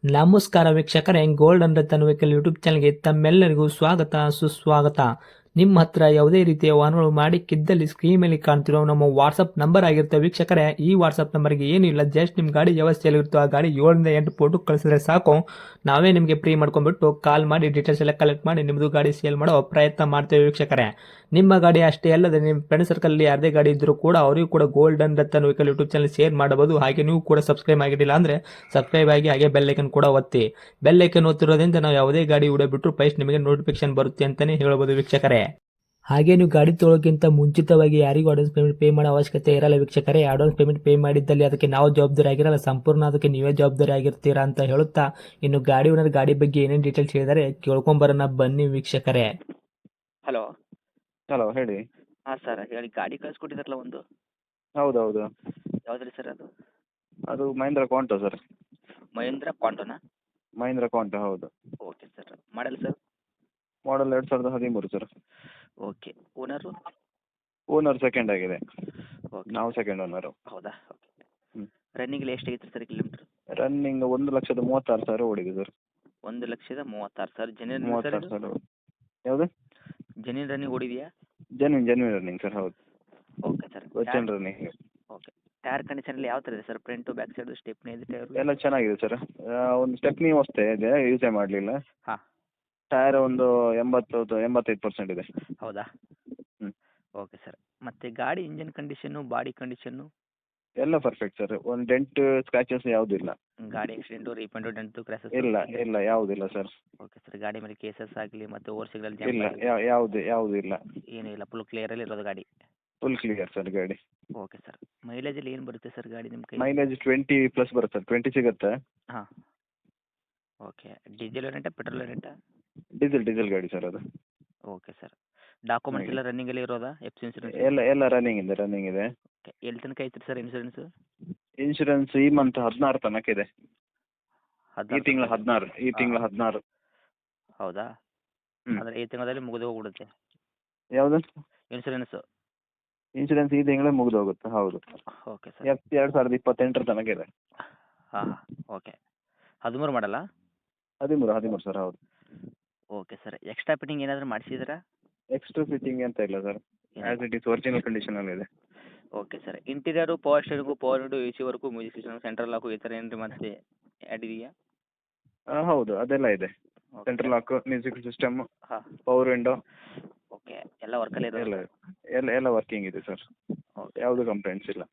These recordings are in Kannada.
ನಮಸ್ಕಾರ ವೀಕ್ಷಕರೇ, gold and Ratan vehicle YouTube ಚಾನಲ್ಗೆ ತಮ್ಮೆಲ್ಲರಿಗೂ ಸ್ವಾಗತ ಸುಸ್ವಾಗತ. ನಿಮ್ಮ ಹತ್ರ ಯಾವುದೇ ರೀತಿಯ ವಾಹನಗಳು ಮಾಡಿಕ್ಕಿದ್ದಲ್ಲಿ ಸ್ಕ್ರೀನ್ ಮೇಲೆ ಕಾಣ್ತಿರೋ ನಮ್ಮ ವಾಟ್ಸಪ್ ನಂಬರ್ ಆಗಿರುತ್ತೆ ವೀಕ್ಷಕರೇ. ಈ ವಾಟ್ಸಪ್ ನಂಬರ್ಗೆ ಏನಿಲ್ಲ, ಜಸ್ಟ್ ನಿಮ್ಮ ಗಾಡಿ ವ್ಯವಸ್ಥೆಯಲ್ಲಿರುತ್ತೋ ಆ ಗಾಡಿ 7 ರಿಂದ 8 ಫೋಟೋ ಕಳಿಸಿದ್ರೆ ಸಾಕು, ನಾವೇ ನಿಮಗೆ ಫ್ರೀ ಮಾಡ್ಕೊಂಡ್ಬಿಟ್ಟು ಕಾಲ್ ಮಾಡಿ ಡೀಟೇಲ್ಸ್ ಎಲ್ಲ ಕಲೆಕ್ಟ್ ಮಾಡಿ ನಿಮ್ಮದು ಗಾಡಿ ಸೇಲ್ ಮಾಡೋ ಪ್ರಯತ್ನ ಮಾಡ್ತೇವೆ ವೀಕ್ಷಕರೇ. ನಿಮ್ಮ ಗಾಡಿ ಅಷ್ಟೇ ಅಲ್ಲದೆ ನಿಮ್ಮ ಫ್ರೆಂಡ್ ಸರ್ಕಲ್ ಯಾರದೇ ಗಾಡಿ ಇದ್ದರೂ ಕೂಡ ಅವರಿಗೂ ಕೂಡ gold and Ratan vehicle YouTube channel share ಮಾಡಬಹುದು. ಹಾಗೆ ನೀವು ಕೂಡ ಸಬ್ಸ್ಕ್ರೈಬ್ ಆಗಿರಲಿಲ್ಲ ಅಂದರೆ ಸಬ್ಸ್ಕ್ರೈಬ್ ಆಗಿ ಹಾಗೆ ಬೆಲ್ ಐಕನ್ ಕೂಡ ಒತ್ತಿ. ಬೆಲ್ ಐಕನ್ ಒತ್ತಿರೋದ್ರಿಂದ ನಾವು ಯಾವುದೇ ಗಾಡಿ ವಿಡಿಯೋ ಬಿಟ್ಟರು ಫಸ್ಟ್ ನಿಮಗೆ ನೋಟಿಫಿಕೇಶನ್ ಬರುತ್ತೆ ಅಂತಾನೆ ಹೇಳ್ಬೋದು ವೀಕ್ಷಕರೇ. ಹಾಗೆ ನೀವು ಗಾಡಿ ತೊಳೋಕ್ಕಿಂತ ಮುಂಚಿತವಾಗಿ ಯಾರಿಗೂ ಅಡ್ವಾನ್ಸ್ ಪೇಮೆಂಟ್ ಪೇ ಮಾಡೋ ಅವಶ್ಯಕತೆ ಇರಲ್ಲ ವೀಕ್ಷಕರೇ. ಅಡ್ವಾನ್ಸ್ ಪೇಮೆಂಟ್ ಪೇ ಮಾಡಿದ್ದಲ್ಲಿ ಅದಕ್ಕೆ ನಾವು ಜವಾಬ್ದಾರಿ ಆಗಿರಲ್ಲ, ಸಂಪೂರ್ಣ ಅದಕ್ಕೆ ನೀವೇ ಜವಾಬ್ದಾರಿ ಆಗಿರ್ತೀರಾ ಅಂತ ಹೇಳುತ್ತಾ, ಇನ್ನು ಗಾಡಿ ಓನರ್ ಗಾಡಿ ಬಗ್ಗೆ ಏನೇನು ಡೀಟೇಲ್ಸ್ ಹೇಳಿದರೆ ಕೇಳ್ಕೊಂಬರೋಣ ಬನ್ನಿ ವೀಕ್ಷಕರೇ. ಹಲೋ. ಹಲೋ ಹೇಳಿ. ಹಾಂ ಸರ್ ಹೇಳಿ, ಗಾಡಿ ಕಳಿಸ್ಕೊಟ್ಟಿದ್ರಲ್ಲ ಒಂದು, ಹೌದೌದು, ಯಾವ್ದು ರೀ ಸರ್ ಅದು? ಅದು ಮಹೇಂದ್ರ ಕ್ವಾಂಟೋ ಸರ್. ಮಹೇಂದ್ರ ಕ್ವಾಂಟೋನಾ? ಮಹೇಂದ್ರ ಕ್ವಾಂಟೋ ಹೌದು. Okay sir. Model sir? Model 2013 sir. Okay. Owner? Owner second ಆಗಿದೆ, ಓಕೆ. ನಾವು ಸೆಕೆಂಡ್ ಓನರು. ಹೌದಾ? ಓಕೆ. ಹ್ಞೂ. ರನ್ನಿಂಗಲ್ಲಿ ಎಷ್ಟಾಗಿತ್ತು ಸರ್ ಕಿಲೋಮೀಟ್ರ್? ರನ್ನಿಂಗ್ 1,36,000 ಓಡಿದೆ ಸರ್. 1,36,000. ಜೆನ್ಯೂನ್ ಸರ್ 36,000 ಇದು? ಯಾವುದು? ಜೆನ್ಯೂನ್ ರನ್ನಿಂಗ್ ಓಡಿದೆಯಾ? ಜೆನ್ಯೂನ್ ರನ್ನಿಂಗ್ ಸರ್, ಹೌದು. Okay sir. Original running. Okay. Tyre ಕಂಡೀಷನಲ್ಲಿ ಯಾವ ಥರ ಇದೆ sir? Front back side stepney ಇದೆ ಟೈರು? ಎಲ್ಲ ಚೆನ್ನಾಗಿದೆ ಸರ್. ಒಂದು ಸ್ಟೆಪ್ನಿ ಹೊಸ್ತೆ ಇದೆ, ಯೂಸೇ ಮಾಡಲಿಲ್ಲ. ಹಾಂ. ಟೈರ್ ಒಂದು 85% ಇದೆ. ಹೌದಾ? ಹ್ಞೂ. Okay sir. ಮತ್ತು ಗಾಡಿ ಇಂಜನ್ ಕಂಡೀಷನ್ನು, ಬಾಡಿ ಕಂಡೀಷನ್ನು? ಎಲ್ಲ ಪರ್ಫೆಕ್ಟ್ ಸರ್. ಒಂದು ಡೆಂಟ್ ಸ್ಕ್ರಾಚಸ್ ಯಾವುದೂ ಇಲ್ಲ. ಗಾಡಿ ಆಕ್ಸಿಡೆಂಟು, ರೀಪೆಂಟು, ಡೆಂಟು, ಕ್ರ್ಯಾಸಸ್? ಇಲ್ಲ ಯಾವುದಿಲ್ಲ ಸರ್. Okay sir. ಗಾಡಿ ಮೇಲೆ ಕೇಸಸ್ ಆಗಲಿ ಮತ್ತು ಓವರ್ಸಿಗಳಲ್ಲಿ ಇಲ್ಲ, ಜಂಪ್ ಯಾವುದೂ ಇಲ್ಲ. ಏನೂ ಇಲ್ಲ, ಫುಲ್ ಕ್ಲಿಯರಲ್ಲಿ ಇರೋದು ಗಾಡಿ? ಫುಲ್ ಕ್ಲಿಯರ್ ಸರ್ ಗಾಡಿ. Okay sir. ಮೈಲೇಜಲ್ಲಿ ಏನು ಬರುತ್ತೆ ಸರ್ ಗಾಡಿ ನಿಮ್ಮ ಕೈ? ಮೈಲೇಜ್ 20+ ಬರುತ್ತೆ ಸರ್, 20 ಸಿಗುತ್ತೆ. ಹಾಂ. ಓಕೆ. ಡೀಸೆಲ್ ವೇರಿಯಂಟಾ, ಪೆಟ್ರೋಲ್ ವೇರಿಯಂಟಾ? ಡೀಸೆಲ್ ಗಾಡಿ ಸರ್ ಅದು. Okay sir. ಡಾಕ್ಯುಮೆಂಟ್ಸ್ ಎಲ್ಲ ರನ್ನಿಂಗಲ್ಲಿ ಇರೋದಾ? F insurance? ಎಲ್ಲ ರನ್ನಿಂಗ್ ಇದೆ. ಓಕೆ. ಎಲ್ಲಿ ತನಕ ಐತ್ರಿ ಸರ್ ಇನ್ಸೂರೆನ್ಸು? ಇನ್ಶೂರೆನ್ಸ್ ಈ ಮಂತ್ 16 ತನಕ ಇದೆ. ಈ ತಿಂಗಳ 16. ಹೌದಾ? ಹ್ಞೂ. ಅಂದರೆ ಈ ತಿಂಗಳಲ್ಲಿ ಮುಗಿದು ಹೋಗ್ಬಿಡುತ್ತೆ ಯಾವುದು? ಇನ್ಸೂರೆನ್ಸು? ಇನ್ಶೂರೆನ್ಸ್ ಈ ತಿಂಗಳೇ ಮುಗಿದು ಹೋಗುತ್ತೆ, ಹೌದು. Okay sir. 2028 ತನಕ ಇದೆ. ಹಾಂ. ಓಕೆ. 13 ಮಾಡಲ್ಲ? 13 ಸರ್, ಹೌದು. Okay sir. ಎಕ್ಸ್ಟ್ರಾ ಫಿಟ್ಟಿಂಗ್ ಏನಾದರೂ ಮಾಡಿಸಿದ್ರಾ? ಎಕ್ಸ್ಟ್ರಾ ಫಿಟ್ಟಿಂಗ್ ಅಂತ ಇಲ್ಲ sir, as it is original ಕಂಡೀಷನಲ್ಲಿದೆ. Okay sir. Interior, power steering, power window, A C work, music system, central lock ಈ ಥರ ಏನ್ರಿ ಮತ್ತೆ ಆ್ಯಡ್ ಇದೆಯಾ? ಹೌದು, ಅದೆಲ್ಲ ಇದೆ. Okay. Central lock, music system, ಹಾಂ. Power window okay. ಎಲ್ಲ ವರ್ಕಲ್ಲಿ ಎಲ್ಲ ಇರೋದು? ಎಲ್ಲ ವರ್ಕಿಂಗ್ ಇದೆ ಸರ್, ಓಕೆ. ಯಾವುದೂ ಕಂಪ್ಲೇಂಟ್ಸ್ ಇಲ್ಲ.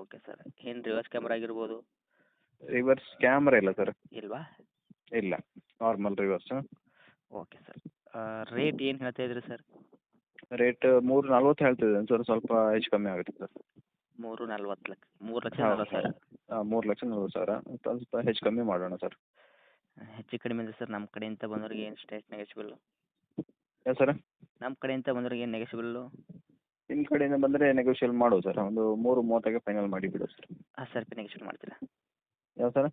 Okay sir. ಏನು ರಿವರ್ಸ್ ಕ್ಯಾಮ್ರಾ ಆಗಿರ್ಬೋದು? ರಿವರ್ಸ್ ಕ್ಯಾಮ್ರಾ ಇಲ್ಲ ಸರ್. ಇಲ್ವಾ? ಇಲ್ಲ, normal reverse. Okay sir. Rate ಏನು ಹೇಳ್ತಾ ಇದ್ರಿ ಸರ್? ರೇಟ್ 340 ಹೇಳ್ತಿದ್ದೇನೆ ಸರ್, ಸ್ವಲ್ಪ ಹೆಚ್ಚು ಕಮ್ಮಿ ಆಗುತ್ತೆ ಸರ್. 3,40,00,000, 3,40,000? 3,40,000, ಸ್ವಲ್ಪ ಹೆಚ್ಚು ಕಮ್ಮಿ ಮಾಡೋಣ ಸರ್. ಹೆಚ್ಚು ಕಡಿಮೆ ಇದೆ ಸರ್. ನಮ್ಮ ಕಡೆಯಿಂದ ಬಂದವ್ರಿಗೆ ಏನು ಸ್ಟೇಟ್ ನೆಗೆಸಿಬಲ್ಲು? ಯಾವ ಸರ್? ನಮ್ಮ ಕಡೆಯಿಂದ ಬಂದವ್ರಿಗೆ ಏನು ನೆಗೆಸಿಬಲ್ಲು? ನಿಮ್ಮ ಕಡೆಯಿಂದ ಬಂದರೆ ನೆಗೋಷಿಯಲ್ ಮಾಡುವ ಸರ್, ಒಂದು 3:30ಗೆ ಫೈನಲ್ ಮಾಡಿ ಬಿಡು ಸರ್. 10,000 ರೂಪಾಯಿ ನೆಗೆಸಿಬಲ್ ಮಾಡ್ತೀರಾ? ಯಾವ ಸರ್?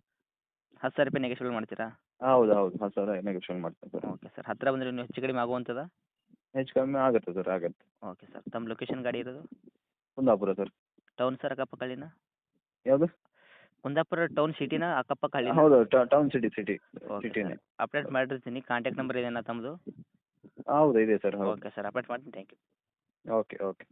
10,000 ರೂಪಾಯಿ ನೆಗೆಸಿಬಲ್ ಮಾಡ್ತೀರಾ? ಹೌದು 10,000 ನೆಗೋಷಿಯಲ್ ಮಾಡ್ತೇನೆ ಸರ್. Okay sir. ಹತ್ತಿರ ಬಂದರೆ ಇನ್ನೂ ಹೆಚ್ಚು ಕಡಿಮೆ ಆಗುವಂಥದ್ದಾ? ಹೆಚ್ಚು ಕಮ್ಮಿ ಆಗುತ್ತೆ ಸರ್, ಆಗುತ್ತೆ. Okay sir. ತಮ್ಮ ಲೊಕೇಶನ್ ಗಾಡಿ ಇರೋದು? ಕುಂದಾಪುರ ಸರ್. ಟೌನ್ ಸರ್, ಅಕ್ಕಪಕ್ಕ ಹಳ್ಳಿನಾ? ಯಾವುದು? ಕುಂದಾಪುರ ಟೌನ್ ಸಿಟಿನಾ, ಅಕ್ಕಪಕ್ಕ ಹಳ್ಳಿನಾ? ಹೌದು, ಟೌನ್ ಸಿಟಿನೇ. ಓಕೆ ಸಿಟಿನೇ. ಸರ್. ಅಪ್ಡೇಟ್ ಮಾಡಿರ್ತೀನಿ. ಕಾಂಟ್ಯಾಕ್ಟ್ ನಂಬರ್ ಇದೇನಾ ತಮ್ಮದು? ಹೌದು ಇದೆ ಸರ್, ಹೌದು. Okay sir. ಅಪ್ಡೇಟ್ ಮಾಡ್ತೀನಿ. Thank you. ಓಕೆ.